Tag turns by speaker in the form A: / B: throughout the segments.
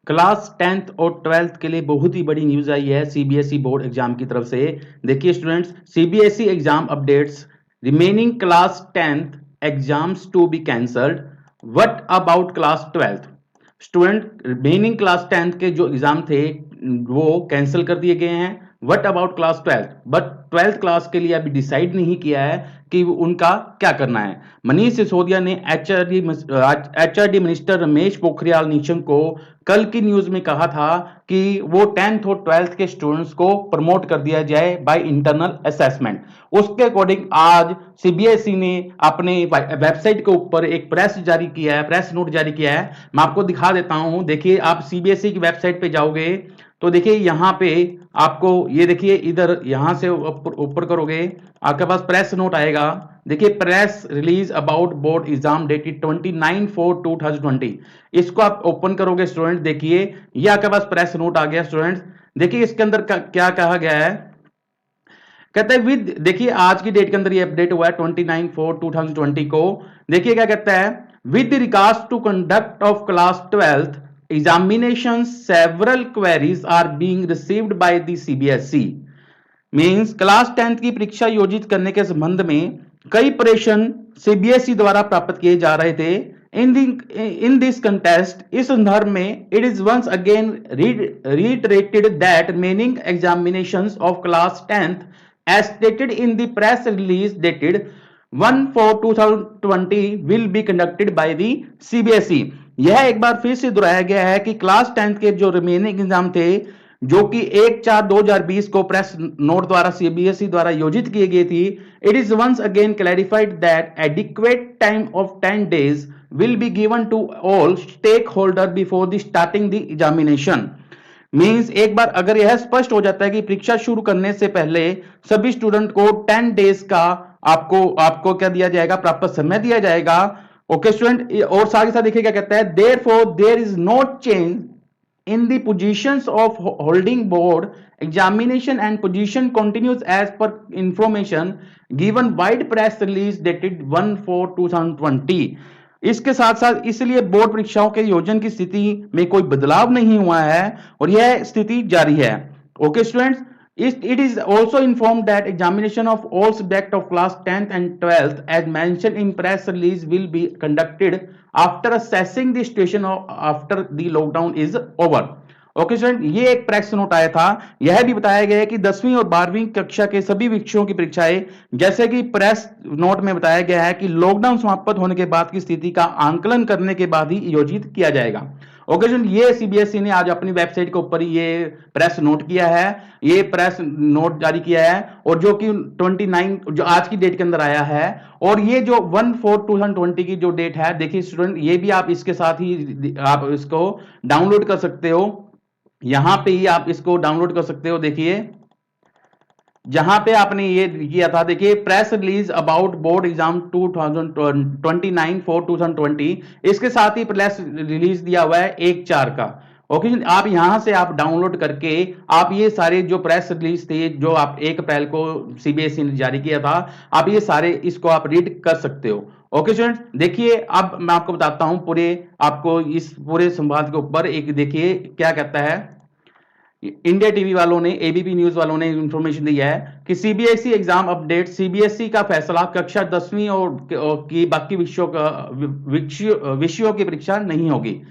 A: Class 10th और 12th के लिए बहुत ही बड़ी न्यूज आई है सीबीएसई बोर्ड एग्जाम की तरफ से। देखिए students, CBSE exam updates, remaining class 10th exams to be cancelled, what about class 12th। Student, remaining class 10th के जो एग्जाम थे वो कैंसिल कर दिए गए हैं। What about class 12th, but 12th class के लिए अभी डिसाइड नहीं किया है कि उनका क्या करना है। मनीष सिसोदिया ने एचआरडी मिनिस्टर रमेश पोखरियाल निशंक को कल की न्यूज में कहा था कि वो 10th और 12th के स्टूडेंट्स को प्रमोट कर दिया जाए बाय इंटरनल असेसमेंट। उसके अकॉर्डिंग आज सीबीएसई ने अपने वेबसाइट के ऊपर एक प्रेस जारी किया है, प्रेस नोट जारी किया है। मैं आपको दिखा देता हूं। देखिए, आप सीबीएसई की वेबसाइट पे जाओगे तो देखिए यहाँ पे आपको ये देखिए, इधर यहां से ऊपर करोगे, आपके पास प्रेस नोट आएगा। देखिए, press release about board exam dated 29/4/2020। इसको आप ओपन करोगे स्टूडेंट, देखिए ये आपके पास प्रेस नोट आ गया स्टूडेंट्स। देखिए इसके अंदर क्या कहा गया है। कहता है विद, देखिए आज की डेट के अंदर ये अपडेट हुआ है 29/4/2020 को। देखिए क्या कहता है, with regards to conduct of class 12th examination several queries are being received by the CBSE. Means class 10th की परीक्षा योजित करने के संबंध में कई प्रश्न सीबीएसई द्वारा प्राप्त किए जा रहे थे। इन दिस कंटेस्ट, इस संदर्भ में it is once again reiterated that remaining examinations of class 10th as stated in the press release dated 1/4/2020 will be conducted by the CBSE। यह एक बार फिर से दोहराया गया है कि क्लास 10th के जो रिमेनिंग एग्जाम थे जो कि 1/4/2020 को प्रेस नोट द्वारा सीबीएसई द्वारा योजित की गई थी, it is once again clarified that adequate time of 10 days will be given to all stakeholder before the starting the examination। Means एक बार अगर यह स्पष्ट हो जाता है कि परीक्षा शुरू करने से पहले सभी स्टूडेंट को 10 डेज का आपको आपको क्या दिया जाएगा, प्राप्त समय दिया जाएगा। ओके स्टूडेंट, और साथ ही साथ देखिए क्या कहता है, therefore there is no change in the positions of holding board examination and position continues as per information given wide press release dated 1/4/2020। इसके साथ साथ इसलिए बोर्ड परीक्षाओं के योजन की स्थिति में कोई बदलाव नहीं हुआ है और यह स्थिति जारी है। Okay students, it is also informed that examination of all subjects of class 10th and 12th as mentioned in press release will be conducted after assessing the situation after the lockdown is over। Okay student, ये एक press note आया था। यह भी बताया गया है कि 10वीं और 12वीं कक्षा के सभी विषयों की परीक्षाएं, जैसे कि प्रेस नोट में बताया गया है कि लॉकडाउन समाप्त होने के बाद की स्थिति का आंकलन करने के बाद ही योजित किया जाएगा। ओके स्टूडेंट, ये सीबीएसई ने आज अपनी वेबसाइट के ऊपर ये प्रेस नोट किया है, ये प्रेस नोट जारी किया है, और जो कि 29 जो आज की डेट के अंदर आया है। और ये जो 1/4/2020 की जो डेट है, देखिए स्टूडेंट ये भी आप इसके साथ ही आप इसको डाउनलोड कर सकते हो। यहां पे ही आप इसको डाउनलोड कर सकते हो। देखिए जहां पे आपने ये किया था, देखिए press release about board exam 29/4/2020, इसके साथ ही प्रेस रिलीज दिया हुआ है 1/4 का। ओके, आप यहां से आप डाउनलोड करके आप ये सारे जो प्रेस रिलीज थे जो आप 1 अप्रैल को सीबीएसई ने जारी किया था, आप ये सारे इसको आप रीड कर सकते हो। ओके स्टूडेंट्स, देखिए अब मैं आपको बताता हूं पूरे, आपको इस पूरे संवाद के ऊपर एक देखिए क्या कहता है। इंडिया टीवी वालों ने, एबीपी न्यूज वालों ने इंफॉर्मेशन दी है कि सीबीएसई एग्जाम अपडेट, सीबीएसई का फैसला, कक्षा 10वीं और की बाकी विषयों की परीक्षा नहीं होगी।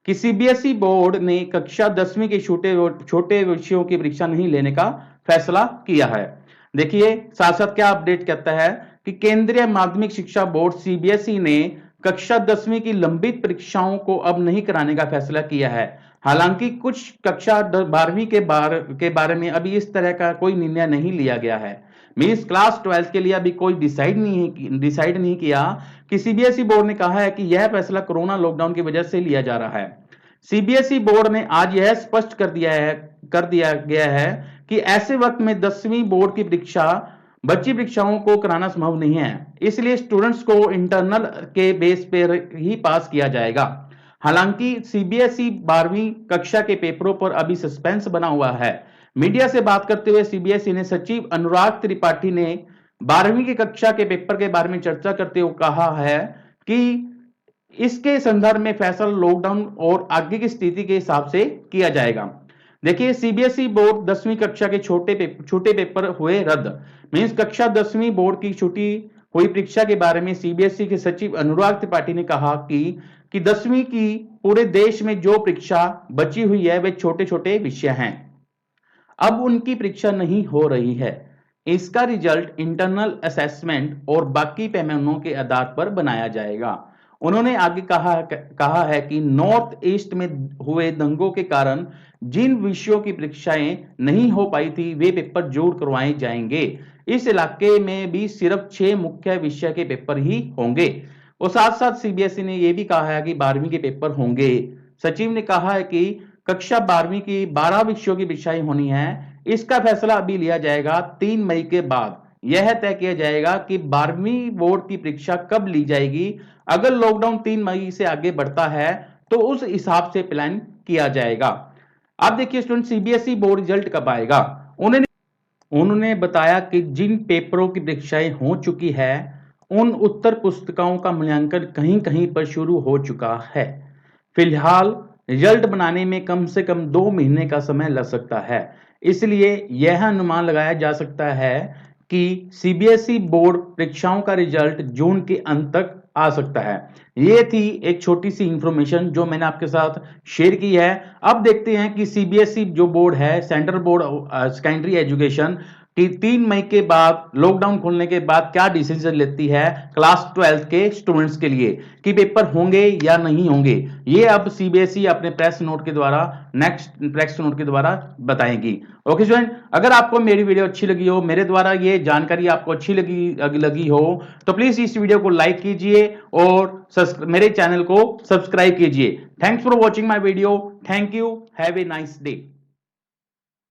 A: कि सीबीएसई बोर्ड ने कक्षा 10वीं के छोटे विषयों की परीक्षा नहीं लेने का फैसला किया है। देखिए साथ साथ क्या अपडेट कहता है कि केंद्रीय माध्यमिक शिक्षा बोर्ड सीबीएसई ने कक्षा 10वीं की लंबित परीक्षाओं को अब नहीं कराने का फैसला किया है। हालांकि कुछ कक्षा 12वीं के बारे में अभी इस तरह का कोई निर्णय नहीं लिया गया है। मींस क्लास 12th के लिए अभी कोई डिसाइड नहीं किया कि सीबीएसई बोर्ड ने कहा है कि यह फैसला कोरोना लॉकडाउन की वजह से लिया जा रहा है। सीबीएसई बोर्ड ने आज यह स्पष्ट कर दिया गया है कि ऐसे वक्त में 10वीं बोर्ड की बच्ची परीक्षाओं को कराना संभव नहीं है, इसलिए स्टूडेंट्स को इंटरनल के बेस पर ही पास किया जाएगा। हालांकि सीबीएसई 12वीं कक्षा के पेपरों पर अभी सस्पेंस बना हुआ है। मीडिया से बात करते हुए सीबीएसई ने सचिव अनुराग त्रिपाठी ने 12वीं की कक्षा के पेपर के बारे में चर्चा करते हुए कहा है कि इसके संदर्भ में फैसला लॉकडाउन और आगे की स्थिति के हिसाब से किया जाएगा। देखिए सीबीएसई बोर्ड 10वीं कक्षा के छोटे पेपर हुए रद्द। मींस कक्षा 10वीं बोर्ड की छुट्टी हुई परीक्षा के बारे में सीबीएसई के सचिव अनुराग त्रिपाठी ने कहा कि 10वीं की पूरे देश में जो परीक्षा बची हुई है वे छोटे छोटे विषय हैं, अब उनकी परीक्षा नहीं हो रही है। इसका रिजल्ट इंटरनल असेसमेंट और बाकी पैमानों के आधार पर बनाया जाएगा। उन्होंने आगे कहा है कि नॉर्थ ईस्ट में हुए दंगों के कारण जिन विषयों की परीक्षाएं नहीं हो पाई थी वे पेपर जरूर करवाए जाएंगे। इस इलाके में भी सिर्फ 6 मुख्य विषय के पेपर ही होंगे। और साथ साथ सीबीएसई ने यह भी कहा है कि 12वीं के पेपर होंगे। सचिव ने कहा है कि कक्षा 12वीं की 12 विषयों की परीक्षाएं होनी है। इसका फैसला अभी लिया जाएगा 3 मई के बाद। यह तय किया जाएगा कि 12वीं बोर्ड की परीक्षा कब ली जाएगी। अगर लॉकडाउन 3 मई से आगे बढ़ता है तो उस हिसाब से प्लान किया जाएगा। अब देखिए स्टूडेंट, सीबीएसई बोर्ड रिजल्ट कब आएगा। उन्होंने बताया कि जिन पेपरों की परीक्षाएं हो चुकी है उन उत्तर पुस्तिकाओं का मूल्यांकन कहीं कहीं पर शुरू हो चुका है। फिलहाल रिजल्ट बनाने में कम से कम 2 महीने का समय लग सकता है। इसलिए यह अनुमान लगाया जा सकता है कि सीबीएसई बोर्ड परीक्षाओं का रिजल्ट जून के अंत तक आ सकता है। ये थी एक छोटी सी इंफॉर्मेशन जो मैंने आपके साथ शेयर की है। अब देखते हैं कि सीबीएसई जो बोर्ड है, सेंट्रल बोर्ड सेकेंडरी एजुकेशन, कि 3 मई के बाद लॉकडाउन खोलने के बाद क्या डिसीजन लेती है क्लास 12 के स्टूडेंट्स के लिए कि पेपर होंगे या नहीं होंगे। ये अब सीबीएसई अपने प्रेस नोट के द्वारा बताएगी। ओके स्टूडेंट, अगर आपको मेरी वीडियो अच्छी लगी हो, मेरे द्वारा ये जानकारी आपको अच्छी लगी हो तो प्लीज इस वीडियो को लाइक कीजिए और मेरे चैनल को सब्सक्राइब कीजिए। Thanks for watching my video. Thank you. Have a nice day.